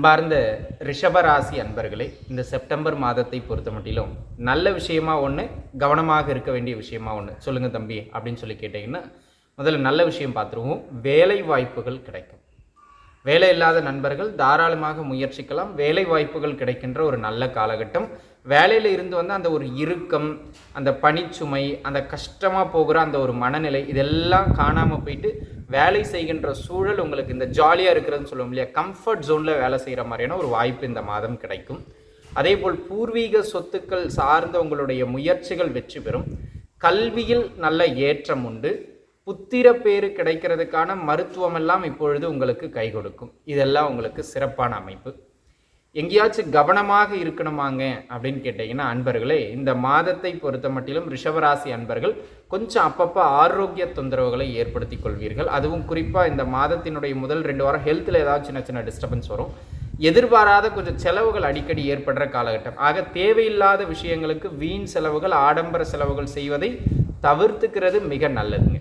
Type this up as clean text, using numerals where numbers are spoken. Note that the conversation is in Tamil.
அன்பார்ந்த ரிஷபராசி அன்பர்களே, இந்த செப்டம்பர் மாதத்தை பொறுத்த மட்டிலும் நல்ல விஷயமா ஒன்று, கவனமாக இருக்க வேண்டிய விஷயமா ஒன்று சொல்லுங்கள் தம்பி அப்படின்னு சொல்லி கேட்டிங்கன்னா, முதல்ல நல்ல விஷயம் பார்த்துருவோம். வேலை வாய்ப்புகள் கிடைக்கும். வேலை இல்லாத நண்பர்கள் தாராளமாக முயற்சிக்கலாம். வேலை வாய்ப்புகள் கிடைக்கின்ற ஒரு நல்ல காலகட்டம். வேலையில் இருந்து வந்து அந்த ஒரு இறுக்கம், அந்த பணிச்சுமை, அந்த கஷ்டமாக போகிற அந்த ஒரு மனநிலை, இதெல்லாம் காணாமல் போயிட்டு வேலை செய்கின்ற சூழல் உங்களுக்கு இந்த ஜாலியாக இருக்கிறதுன்னு சொல்லுவோம் இல்லையா, கம்ஃபர்ட் ஜோனில் வேலை செய்கிற மாதிரியான ஒரு வாய்ப்பு இந்த மாதம் கிடைக்கும். அதே போல் பூர்வீக சொத்துக்கள் சார்ந்த உங்களுடைய முயற்சிகள் வெற்றி பெறும். கல்வியில் நல்ல ஏற்றம் உண்டு. புத்திர பேறு கிடைக்கிறதுக்கான மருத்துவம் எல்லாம் இப்பொழுது உங்களுக்கு கை கொடுக்கும். இதெல்லாம் உங்களுக்கு சிறப்பான அமைப்பு. எங்கேயாச்சும் கவனமாக இருக்கணுமாங்க அப்படின்னு கேட்டிங்கன்னா அன்பர்களே, இந்த மாதத்தை பொறுத்த மட்டிலும் ரிஷபராசி அன்பர்கள் கொஞ்சம் அப்பப்போ ஆரோக்கிய தொந்தரவுகளை ஏற்படுத்தி கொள்வீர்கள். அதுவும் குறிப்பாக இந்த மாதத்தினுடைய முதல் 2 வாரம் ஹெல்த்தில் ஏதாவது சின்ன சின்ன டிஸ்டர்பன்ஸ் வரும். எதிர்பாராத கொஞ்சம் செலவுகள் அடிக்கடி ஏற்படுற காலகட்டம். ஆக தேவையில்லாத விஷயங்களுக்கு வீண் செலவுகள், ஆடம்பர செலவுகள் செய்வதை தவிர்த்துக்கிறது மிக நல்லதுங்க.